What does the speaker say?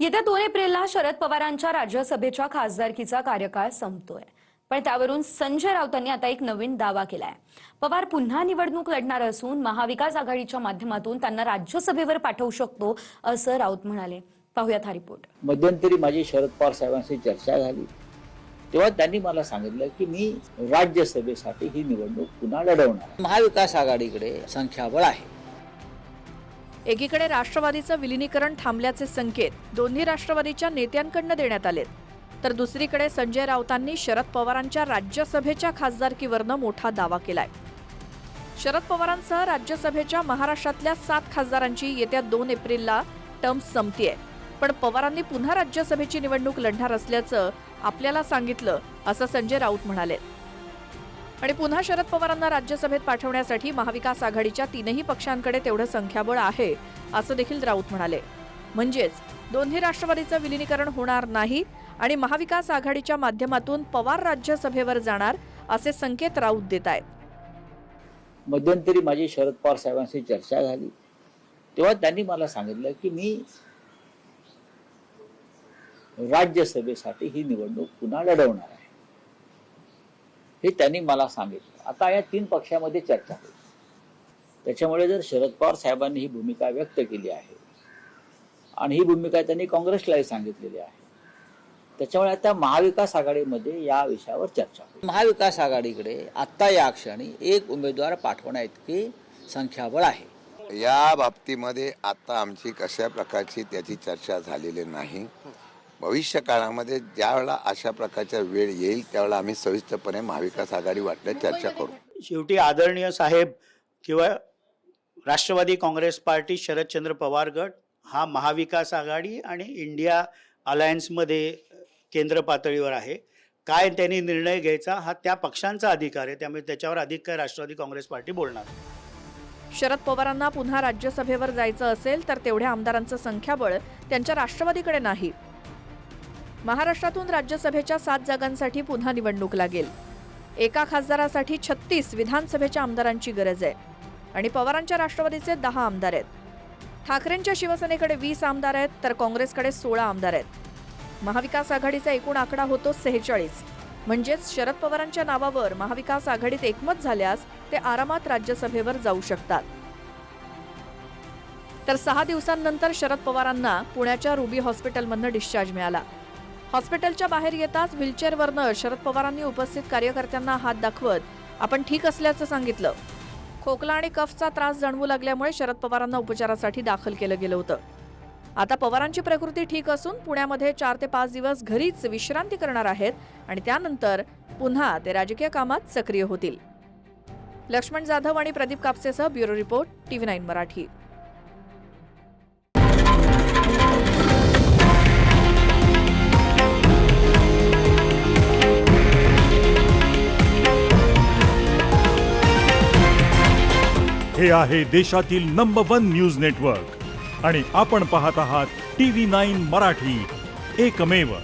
येत्या 2 एप्रिलला शरद पवारांच्या राज्यसभेच्या खासदारकीचा कार्यकाळ संपतोय। पण त्यावरून संजय राऊतांनी आता एक नवीन दावा केलाय। पवार पुन्हा निवडणूक लढणार असून महाविकास आघाडीच्या माध्यमातून त्यांना राज्यसभेवर पाठवू शकतो असं राऊत म्हणाले। पाहूयात हा रिपोर्ट। मध्यंतरी माझी शरद पवार साहेबांशी चर्चा झाली तेव्हा त्यांनी मला सांगितलं की मी राज्यसभेसाठी ही निवडणूक पुन्हा लढवणार। महाविकास आघाडीकडे संख्याबळ आहे। एकीकडे राष्ट्रवादीचं विलीनीकरण थांबल्याचे संकेत दोन्ही राष्ट्रवादीच्या नेत्यांकडून देण्यात आलेत, तर दुसरीकडे संजय राऊतांनी शरद पवारांच्या राज्यसभेच्या खासदारकीवरनं मोठा दावा केलाय। शरद पवारांसह राज्यसभेच्या महाराष्ट्रातल्या 7 खासदारांची येत्या 2 एप्रिलला टर्म संपतेय, पण पवारांनी पुन्हा राज्यसभेची निवडणूक लढणार असल्याचं आपल्याला सांगितलं असं संजय राऊत म्हणाले। आणि पुन्हा शरद पवारांना राज्यसभेत पाठवण्यासाठी महाविकास आघाडीच्या 3ही पक्षांकडे तेवढं संख्याबळ आहे असं देखील राऊत म्हणाले। म्हणजेच दोन्ही राष्ट्रवादीचं विलीनीकरण होणार नाही आणि महाविकास आघाडीच्या माध्यमातून पवार राज्यसभेवर जाणार असे संकेत राऊत देत आहेत। मध्यंतरी माझी शरद पवार साहेबांशी चर्चा झाली तेव्हा त्यांनी मला सांगितलं की मी राज्यसभेसाठी ही निवडणूक पुन्हा लढवणार आहे, हे त्यांनी मला सांगितलं। आता या 3 पक्षामध्ये चर्चा होईल, त्याच्यामुळे जर शरद पवार साहेबांनी ही भूमिका व्यक्त केली आहे आणि ही भूमिका त्यांनी काँग्रेसलाही सांगितलेली आहे, त्याच्यामुळे आता महाविकास आघाडीमध्ये या विषयावर चर्चा होईल। महाविकास आघाडीकडे आता या क्षणी एक उमेदवार पाठवण्याइतकी संख्याबळ आहे। या बाबतीमध्ये आता आमची कशा प्रकारची त्याची चर्चा झालेली नाही। भविष्य काळामध्ये ज्यावेळेला अशा प्रकारच्या वेळ येईल त्यावेळेला आम्ही सविस्तरपणे महाविकास आघाडी वाटण्यात चर्चा करू। शेवटी आदरणीय साहेब किंवा राष्ट्रवादी काँग्रेस पार्टी, शरदचंद्र पवार गट हा महाविकास आघाडी आणि इंडिया अलायन्समध्ये केंद्र पातळीवर आहे। काय त्यांनी निर्णय घ्यायचा हा त्या पक्षांचा अधिकार आहे, त्यामुळे त्याच्यावर अधिक काय राष्ट्रवादी काँग्रेस पार्टी बोलणार। शरद पवारांना पुन्हा राज्यसभेवर जायचं असेल तर तेवढ्या आमदारांचं संख्याबळ त्यांच्या राष्ट्रवादीकडे नाही। महाराष्ट्रातून राज्यसभेच्या 7 जागांसाठी पुन्हा निवडणूक लागेल। एका खासदारासाठी 36 विधानसभेच्या आमदारांची गरज आहे आणि पवारांच्या राष्ट्रवादीचे 10 आमदार आहेत। ठाकरेंच्या शिवसेनेकडे 20 आमदार आहेत, तर काँग्रेसकडे 16 आमदार आहेत। महाविकास आघाडीचा एकूण आकडा होतो 46। म्हणजेच शरद पवारांच्या नावावर महाविकास आघाडीत एकमत झाल्यास ते आरामात राज्यसभेवर जाऊ शकतात। तर 6 दिवसांनंतर शरद पवारांना पुण्याच्या रुबी हॉस्पिटलमधनं डिस्चार्ज मिळाला। हॉस्पिटलच्या बाहेर येताच व्हीलचेअरवरनं शरद पवारांनी उपस्थित कार्यकर्त्यांना हात दाखवत आपण ठीक असल्याचं सांगितलं। खोकला आणि कफचा त्रास जाणवू लागल्यामुळे शरद पवारांना उपचारासाठी दाखल केलं गेलं होतं। आता पवारांची प्रकृती ठीक असून पुण्यामध्ये 4 ते 5 दिवस घरीच विश्रांती करणार आहेत आणि त्यानंतर पुन्हा ते राजकीय कामात सक्रिय होतील। लक्ष्मण जाधव आणि प्रदीप कापसेसह ब्युरो रिपोर्ट, TV9 मराठी। हे आहे देशातील नंबर 1 न्यूज नेटवर्क आणि आपण पाहत आहात TV9 मराठी, एकमेव।